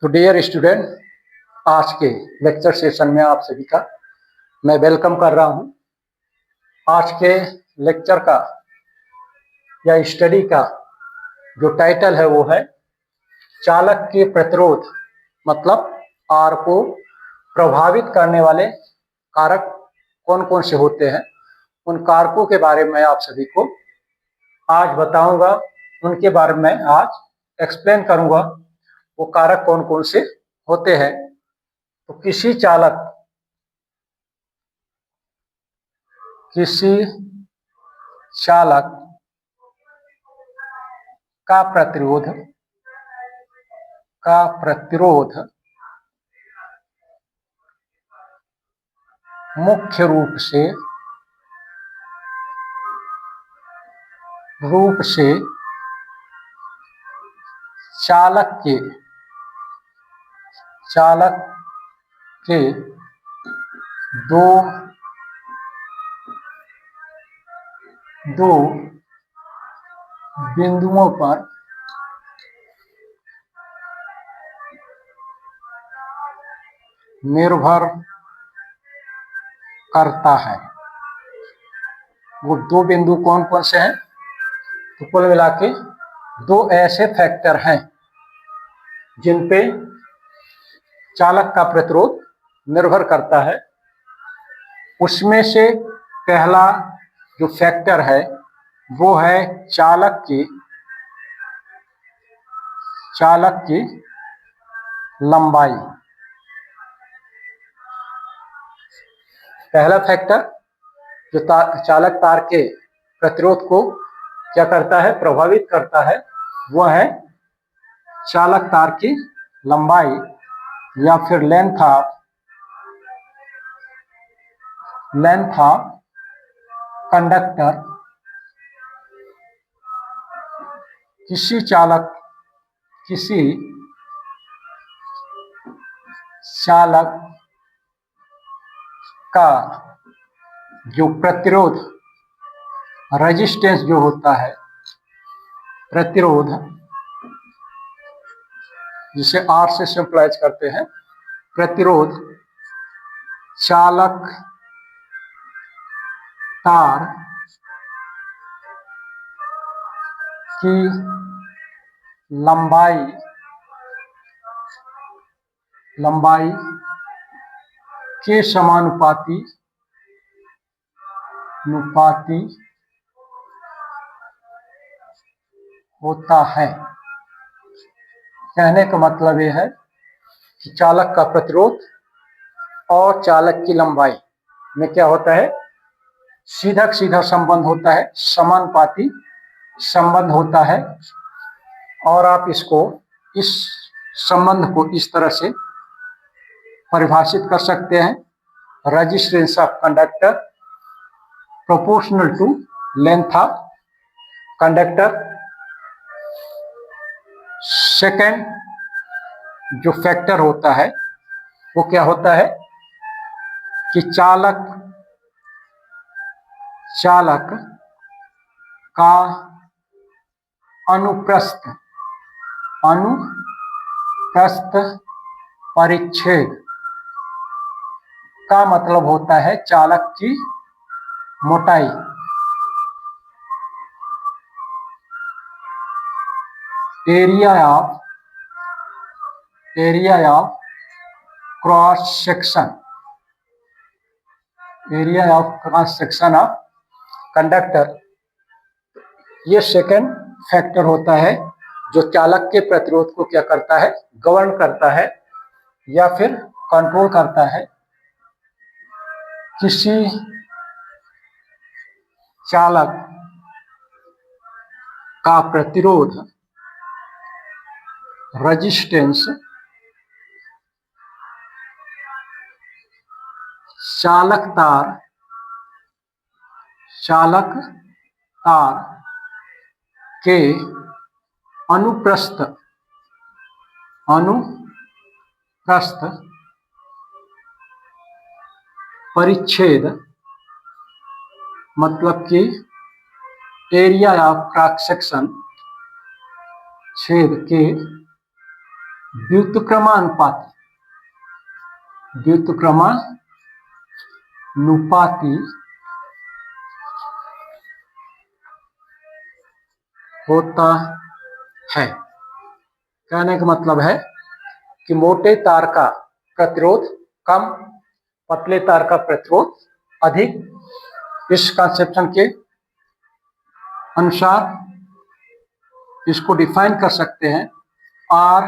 तो dear student, आज के लेक्चर सेशन में आप सभी का मैं वेलकम कर रहा हूं। आज के लेक्चर का या स्टडी का जो टाइटल है वो है चालक के प्रतिरोध, मतलब आर को प्रभावित करने वाले कारक कौन कौन से होते हैं। उन कारकों के बारे में आप सभी को आज बताऊंगा, उनके बारे में आज एक्सप्लेन करूंगा वो कारक कौन कौन से होते हैं। तो किसी चालक का प्रतिरोध मुख्य रूप से चालक के दो बिंदुओं पर निर्भर करता है। वो दो बिंदु कौन कौन से हैं? तो कुल मिला के दो ऐसे फैक्टर हैं जिन पे चालक का प्रतिरोध निर्भर करता है। उसमें से पहला जो फैक्टर है वो है चालक की लंबाई। पहला फैक्टर जो चालक तार के प्रतिरोध को क्या करता है, प्रभावित करता है, वो है चालक तार की लंबाई या फिर लेंथ ऑफ कंडक्टर। किसी चालक का जो प्रतिरोध, रेजिस्टेंस जो होता है, प्रतिरोध जिसे आर से सिंपलाइज करते हैं, प्रतिरोध चालक तार की लंबाई के समानुपाती होता है। कहने का मतलब यह है कि चालक का प्रतिरोध और चालक की लंबाई में क्या होता है, सीधा सीधा संबंध होता है, समानुपाती संबंध होता है। और आप इस संबंध को इस तरह से परिभाषित कर सकते हैं, resistance of conductor proportional to length of conductor. Second जो फैक्टर होता है वो क्या होता है कि चालक का अनुप्रस्थ परिच्छेद का मतलब होता है चालक की मोटाई। Area of cross section of conductor, ये सेकंड फैक्टर होता है जो चालक के प्रतिरोध को क्या करता है, गवर्न करता है या फिर कंट्रोल करता है। किसी चालक का प्रतिरोध, रेजिस्टेंस चालक तार के अनुप्रस्थ परिच्छेद, मतलब कि एरिया ऑफ क्रॉस सेक्शन, छेद के व्युत्क्रमानुपाती होता है। कहने का मतलब है कि मोटे तार का प्रतिरोध कम, पतले तार का प्रतिरोध अधिक। इस कंसेप्शन के अनुसार इसको डिफाइन कर सकते हैं आर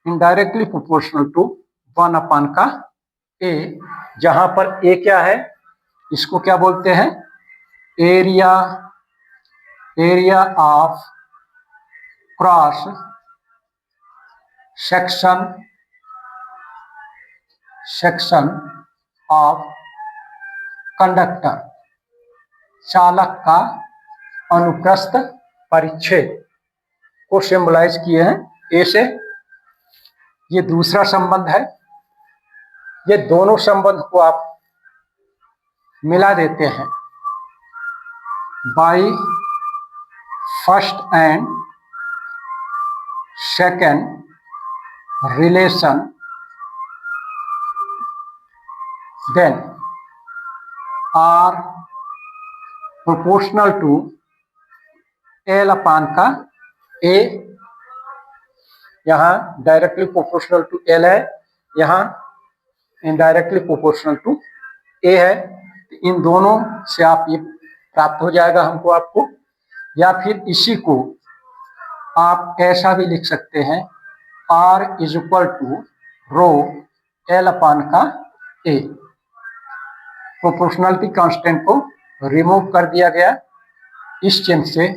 इनडायरेक्टली प्रोपोर्शनल टू 1 का ए, जहां पर ए क्या है, इसको क्या बोलते हैं, area of cross section of conductor, चालक का अनुप्रस्थ परिच्छेद को सिंबलाइज किए हैं ए से। ये दूसरा संबंध है। ये दोनों संबंध को आप मिला देते हैं by first and second relation, then R proportional to L upon का ए। यहाँ डायरेक्टली प्रोपोर्शनल टू एल है, यहाँ इनडायरेक्टली प्रोपोर्शनल टू ए है। इन दोनों से आप ये प्राप्त हो जाएगा हमको, आपको। या फिर इसी को आप ऐसा भी लिख सकते हैं, R is equal to rho L upon का ए। प्रोपोर्शनलिटी कांस्टेंट को रिमूव कर दिया गया इस चिन्ह से,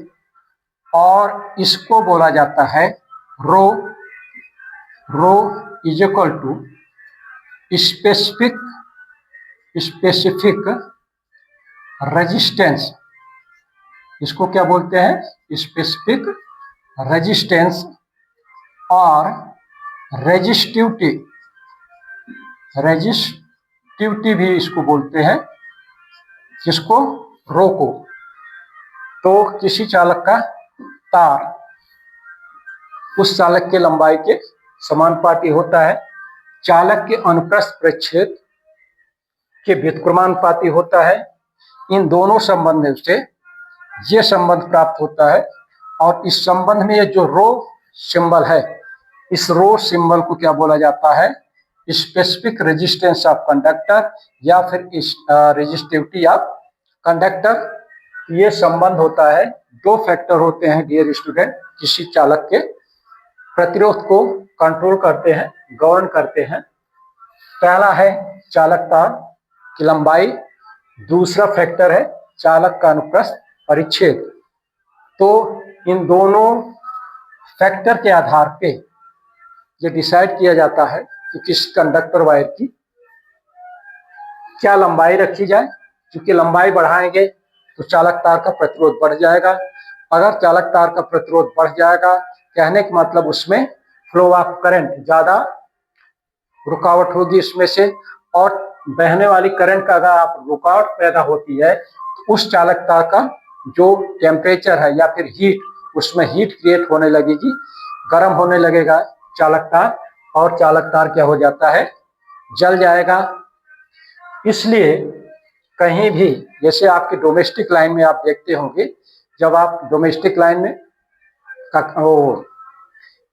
और इसको बोला जाता है rho is equal to specific resistance. इसको क्या बोलते हैं, स्पेसिफिक रेजिस्टेंस और रेजिस्टिविटी भी इसको बोलते हैं, किसको, रो को। तो किसी चालक का तार उस चालक के लंबाई के समानुपाती होता है, चालक के अनुप्रस्थ परिच्छेद के व्युत्क्रमानुपाती होता है। इन दोनों संबंधों से ये संबंध प्राप्त होता है। और इस संबंध में ये जो रो सिंबल है, इस रो सिंबल को क्या बोला जाता है, स्पेसिफिक रेजिस्टेंस ऑफ कंडक्टर या फिर रेजिस्टिविटी ऑफ कंडक्टर। ये संबंध होता है, दो फैक्टर होते हैं डियर स्टूडेंट, किसी चालक के प्रतिरोध को कंट्रोल करते हैं, गवर्न करते हैं। पहला है चालक तार की लंबाई, दूसरा फैक्टर है चालक का अनुप्रस्थ परिच्छेद। तो इन दोनों फैक्टर के आधार पे ये डिसाइड किया जाता है कि किस कंडक्टर वायर की क्या लंबाई रखी जाए। क्योंकि लंबाई बढ़ाएंगे तो चालक तार का प्रतिरोध बढ़ जाएगा। अगर चालक तार का प्रतिरोध बढ़ जाएगा, कहने का मतलब उसमें फ्लो ऑफ करंट, ज्यादा रुकावट होगी इसमें से, और बहने वाली करंट का अगर आप रुकावट पैदा होती है तो उस चालक तार का जो टेम्परेचर है या फिर हीट, उसमें हीट क्रिएट होने लगेगी, गर्म होने लगेगा चालक तार, और चालक तार क्या हो जाता है, जल जाएगा। इसलिए कहीं भी, जैसे आपके डोमेस्टिक लाइन में आप देखते होंगे, जब आप डोमेस्टिक लाइन में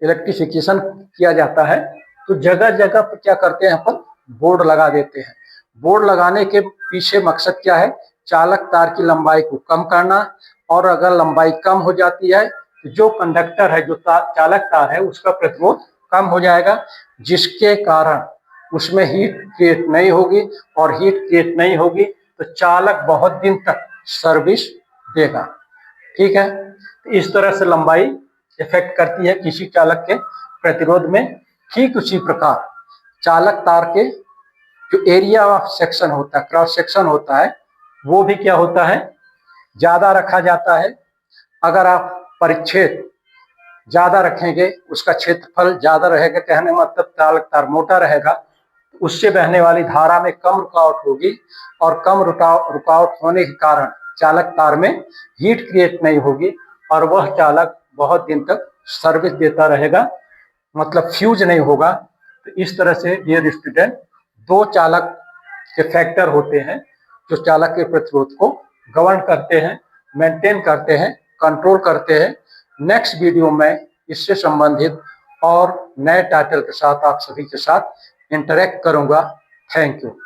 इलेक्ट्रिफिकेशन किया जाता है तो जगह जगह पर क्या करते हैं, अपन बोर्ड लगा देते हैं। बोर्ड लगाने के पीछे मकसद क्या है, चालक तार की लंबाई को कम करना। और अगर लंबाई कम हो जाती है तो जो कंडक्टर है, जो चालक तार है, उसका प्रतिरोध कम हो जाएगा, जिसके कारण उसमें हीट क्रिएट नहीं होगी, और हीट क्रिएट नहीं होगी तो चालक बहुत दिन तक सर्विस देगा। ठीक है, इस तरह से लंबाई इफेक्ट करती है किसी चालक के प्रतिरोध में। ठीक उसी प्रकार चालक तार के जो एरिया ऑफ सेक्शन होता है, क्रॉस सेक्शन होता है, वो भी क्या होता है, ज्यादा रखा जाता है। अगर आप परिच्छेद ज्यादा रखेंगे, उसका क्षेत्रफल ज्यादा रहेगा, कहने मतलब चालक तार मोटा रहेगा, उससे बहने वाली धारा में कम रुकावट होगी, और कम रुकावट होने के कारण चालक तार में हीट क्रिएट नहीं होगी, और वह चालक बहुत दिन तक सर्विस देता रहेगा, मतलब फ्यूज नहीं होगा। तो इस तरह से डियर स्टूडेंट, दो चालक के फैक्टर होते हैं जो चालक के प्रतिरोध को गवर्न करते हैं, मेंटेन करते हैं, कंट्रोल करते हैं। नेक्स्ट वीडियो में इससे संबंधित और नए टाइटल के साथ आप सभी के साथ इंटरेक्ट करूंगा। Thank you.